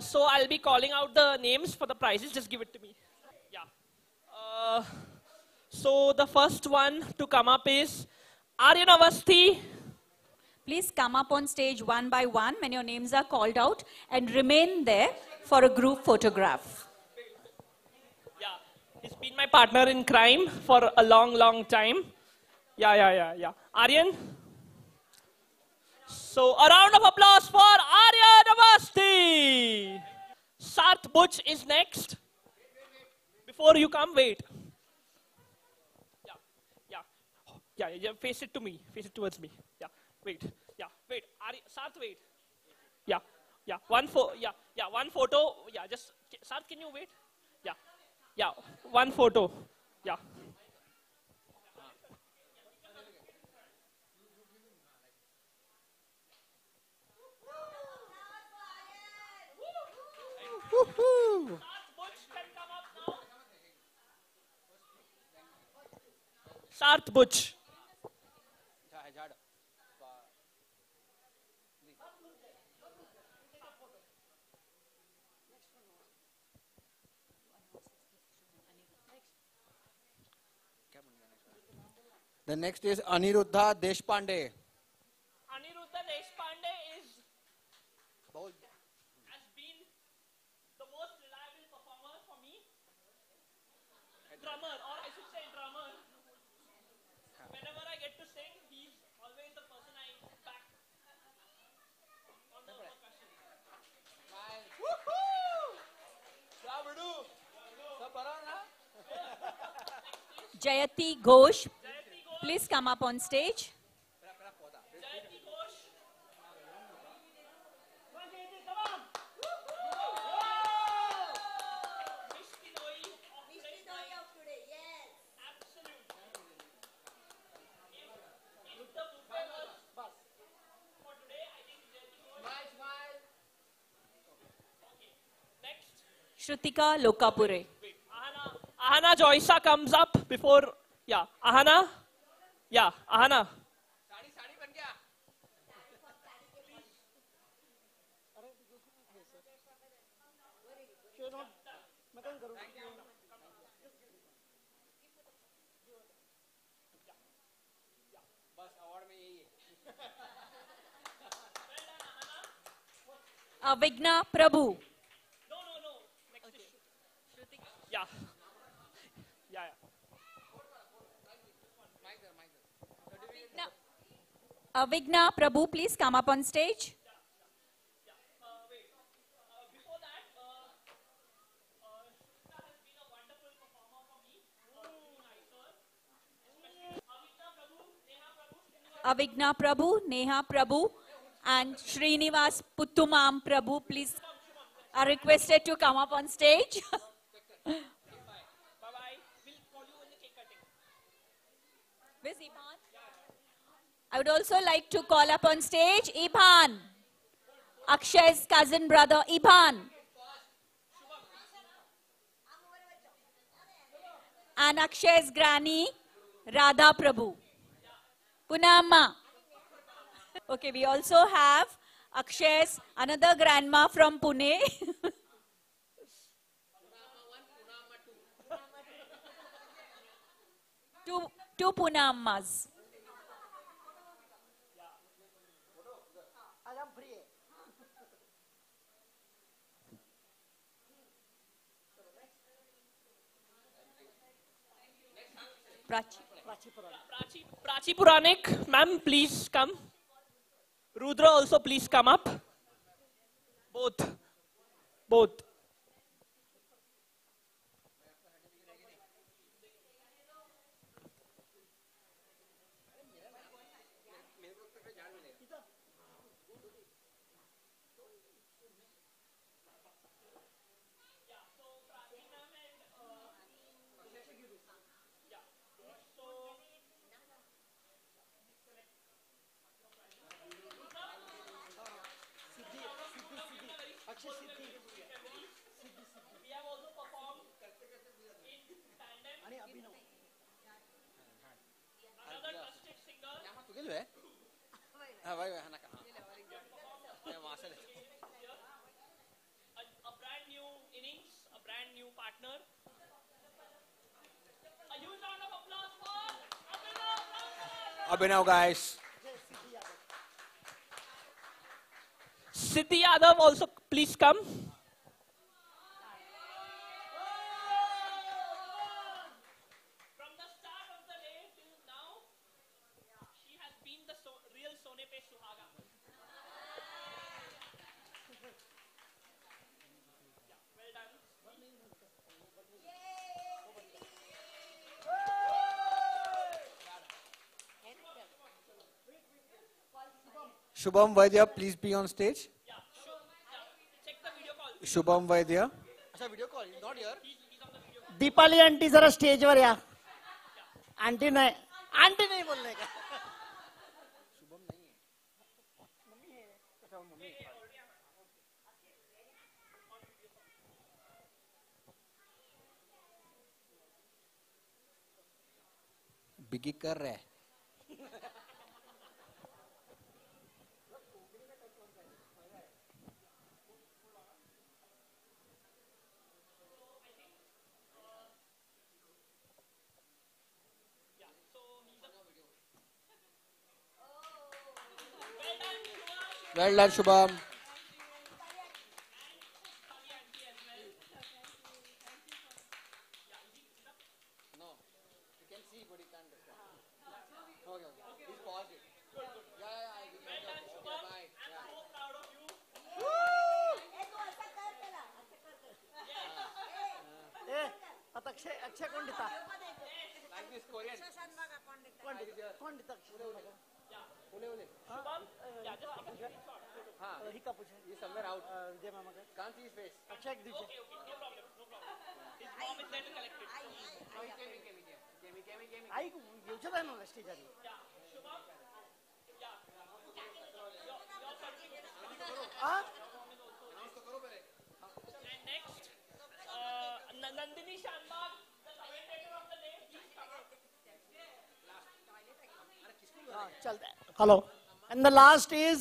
So I'll be calling out the names for the prizes. Just give it to me. Yeah. So the first one to come up is Aryan Avasthi. Please come up on stage one by one when your names are called out and remain there for a group photograph. Yeah. He's been my partner in crime for a long, long time. Yeah. Aryan. So a round of applause for Aryan Avasthi. Sarth Butch is next. Before you come, wait. Yeah, face it to me. Face it towards me. Yeah, wait. Sarth, wait. Yeah. One photo. Yeah, just Sarth, can you wait? Yeah. One photo. Yeah. Woohoo! Sarth Butch. The next is Aniruddha Deshpande. Aniruddha Deshpande has been the most reliable performer for me. Drummer, or I should say drummer. Whenever I get to sing, he's always the person I back on the percussion. Jayati Ghosh, please come up on stage. Jayati Ghosh. Shrutika Lokapure. Ahana Joysa comes up before. Yeah, Ahana. Yeah, Ahana. Avigna Prabhu. No. Yeah. Avigna Prabhu, please come up on stage. Before that, Shrutika has been a wonderful performer for me. Avigna Prabhu, Neha Prabhu, and Srinivas Puttumam Prabhu, please are requested to come up on stage. Bye-bye. We'll call you in the cake cutting. Where's Ibhan? I would also like to call up on stage Ibhan, Akshay's cousin brother Ibhan, and Akshay's granny Radha Prabhu. Punamma. Okay, we also have Akshay's another grandma from Pune. Two Punammas. Prachi Puranik, ma'am, please come. Rudra also, please come up. Both. We have also performed in tandem. Another trusted singer. Abhinav, guys. Siddhi Yadav also, please come. From the start of the day till now, she has been the real Sone Pe Suhaga. Yeah, well done. Shubham Vaidya, please be on stage. Yeah, check the video call. Shubham Vaidya. अच्छा video call not here He's on the video call. Deepali aunty जरा stage वर या aunty नहीं बोलने का बिगी कर रहा है. Well done, Shubham. No, you can see, but you can't discuss. Okay. Please pause it. Yeah. Bye. ए आता अक्षय कोण देता Like this Korean. कोण देता ही का पूछे He's somewhere out. जय मामा का Can't see his face. Akshay एक दीजिए Okay, no problem. His mom is there to collect it. आई योजना आहे ना स्टेज आली And next, Nandini Shanbag, the commentator of the day. चलता है hello and the last is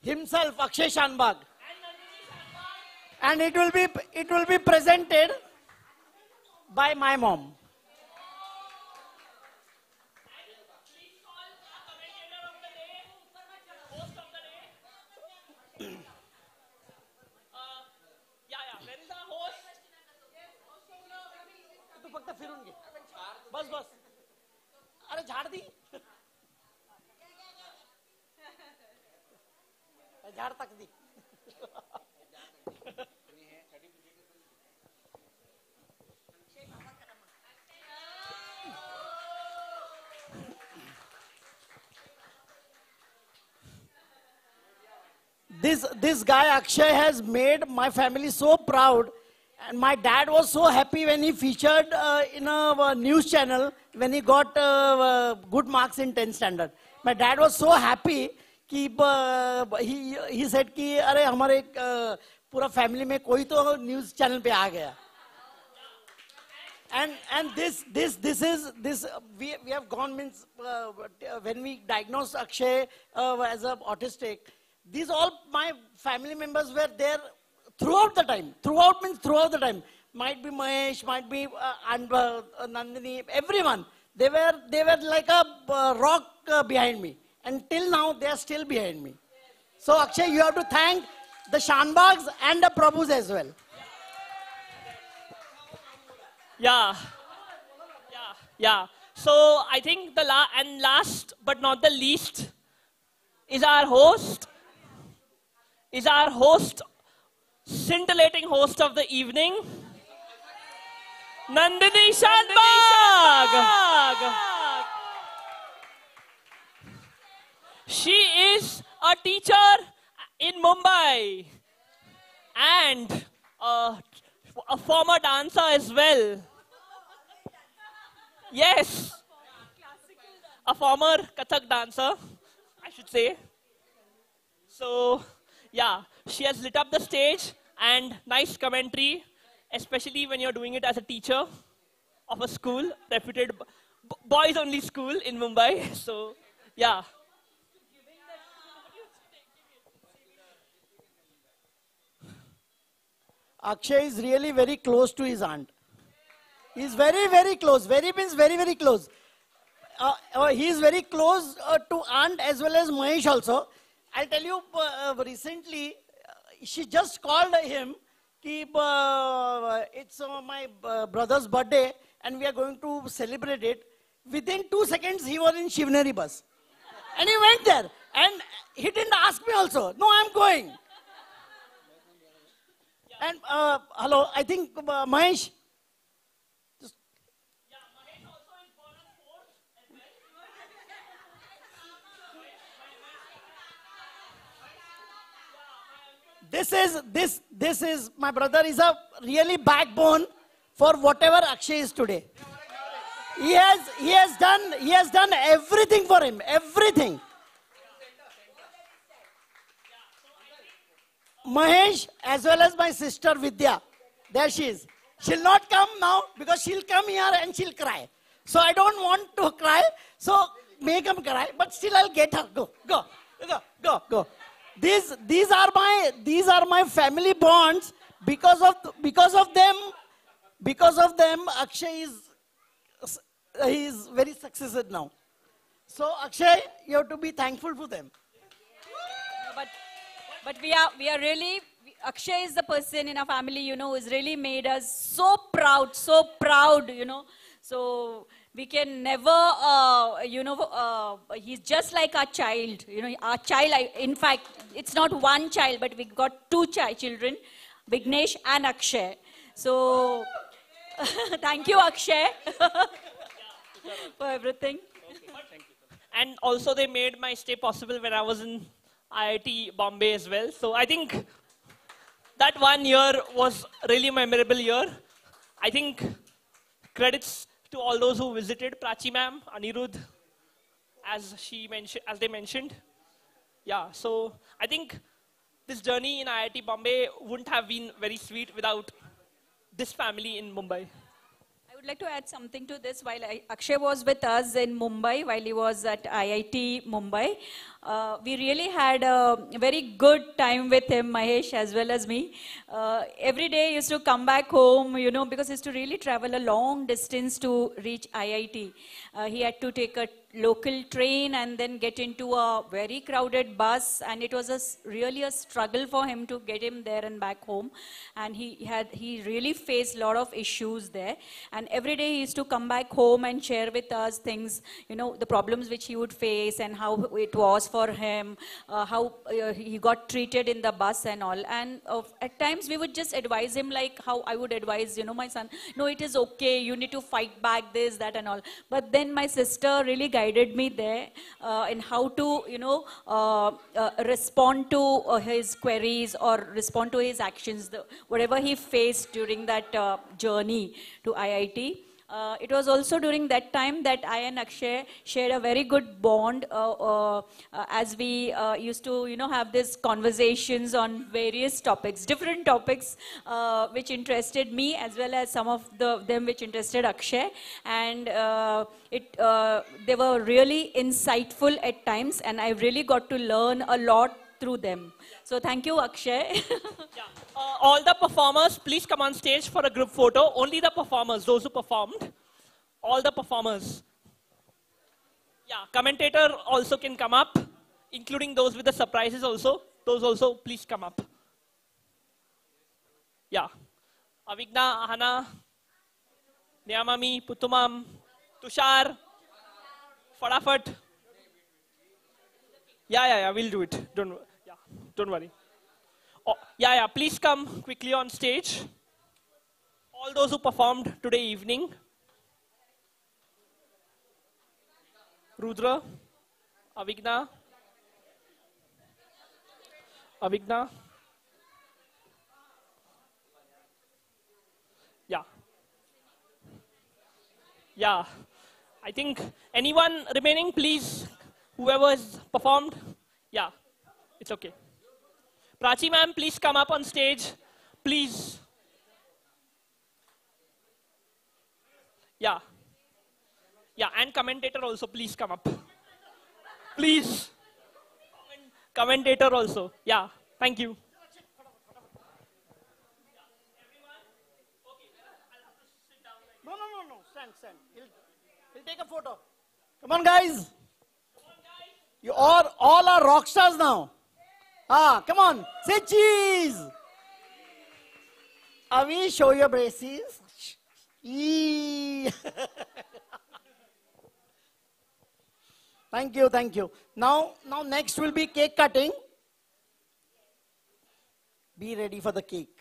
himself Akshay Shanbhag and it will be presented by my mom. Where is our host? तू फक्त फिरून घे बस अरे झाड दी झाड टाक दी This guy Akshay has made my family so proud, and my dad was so happy when he featured in a news channel when he got good marks in 10th standard. My dad was so happy कि he said कि अरे हमारे पूरा family में कोई तो news channel पे आ गया. And this we have gone means when we diagnosed Akshay as a autistic. These all my family members were there throughout the time. Throughout the time. Might be Mahesh, might be Nandini, everyone. They were like a rock behind me. And till now, they are still behind me. So Akshay, you have to thank the Shanbags and the Prabhus as well. Yeah. So I think the last but not the least is our host. Scintillating host of the evening, Nandini Shanbag. She is a teacher in Mumbai and a former dancer as well. Yes, a former Kathak dancer, I should say. So, yeah, she has lit up the stage and nice commentary, especially when you're doing it as a teacher of a school, reputed boys only school in Mumbai. So, yeah. Akshay is really very close to his aunt. He's very, very close. Very means very, very close. he is very close to aunt as well as Mahesh also. I'll tell you, recently, she just called him, ki, it's my brother's birthday and we are going to celebrate it. Within 2 seconds, he was in Shivneri bus. And he went there. And he didn't ask me also. No, I'm going. And hello, I think Mahesh. This is my brother is a really backbone for whatever Akshay is today. He has done everything for him, everything. Mahesh as well as my sister Vidya, there she is. She'll not come now because she'll come here and she'll cry. So I don't want to cry. So make him cry, but still I'll get her. Go. These are my family bonds. Because of them, Akshay is very successful now. So Akshay, you have to be thankful for them. But we are really, Akshay is the person in our family, you know, who's really made us so proud, you know. So we can never, he's just like our child, you know, our child. In fact, it's not one child, but we got two children, Vignesh and Akshay. So thank you, Akshay, for everything. And also they made my stay possible when I was in IIT Bombay as well. So I think that 1 year was really a memorable year. I think credits to all those who visited, Prachi ma'am, Anirudh, as they mentioned. Yeah, so I think this journey in IIT Bombay wouldn't have been very sweet without this family in Mumbai. I would like to add something to this. While Akshay was with us in Mumbai, while he was at IIT Mumbai, we really had a very good time with him, Mahesh, as well as me. Every day he used to come back home, you know, because he used to really travel a long distance to reach IIT. He had to take a local train and then get into a very crowded bus, and it was really a struggle for him to get him there and back home. And he really faced a lot of issues there. And every day he used to come back home and share with us things, you know, the problems which he would face and how it was for him, how he got treated in the bus and all. And at times we would just advise him like how I would advise, you know, my son, no, it is okay, you need to fight back this, that and all. But then my sister really guided me there in how to, you know, respond to his queries or respond to his actions, whatever he faced during that journey to IIT. It was also during that time that I and Akshay shared a very good bond as we used to, you know, have these conversations on various topics, different topics which interested me as well as some of them which interested Akshay. And they were really insightful at times, and I really got to learn a lot through them. So thank you, Akshay. Yeah. All the performers, please come on stage for a group photo. Only the performers, those who performed. All the performers. Yeah, commentator also can come up, including those with the surprises also. Those also, please come up. Yeah. Avigna, Ahana, Niyamami, Putumam, Tushar, Fadafat. Yeah, we'll do it. Don't worry. Oh, yeah, please come quickly on stage. All those who performed today evening. Rudra, Avigna. Yeah. I think anyone remaining, please, whoever has performed. Yeah, it's okay. Prachi ma'am, please come up on stage. Please. Yeah, and commentator also, please come up. Please. Commentator also. Yeah, thank you. No. Stand. He'll take a photo. Come on, guys. You all are rock stars now. Ah, come on. Say cheese. Avi, show your braces. Eee. Thank you, thank you. Now next will be cake cutting. Be ready for the cake.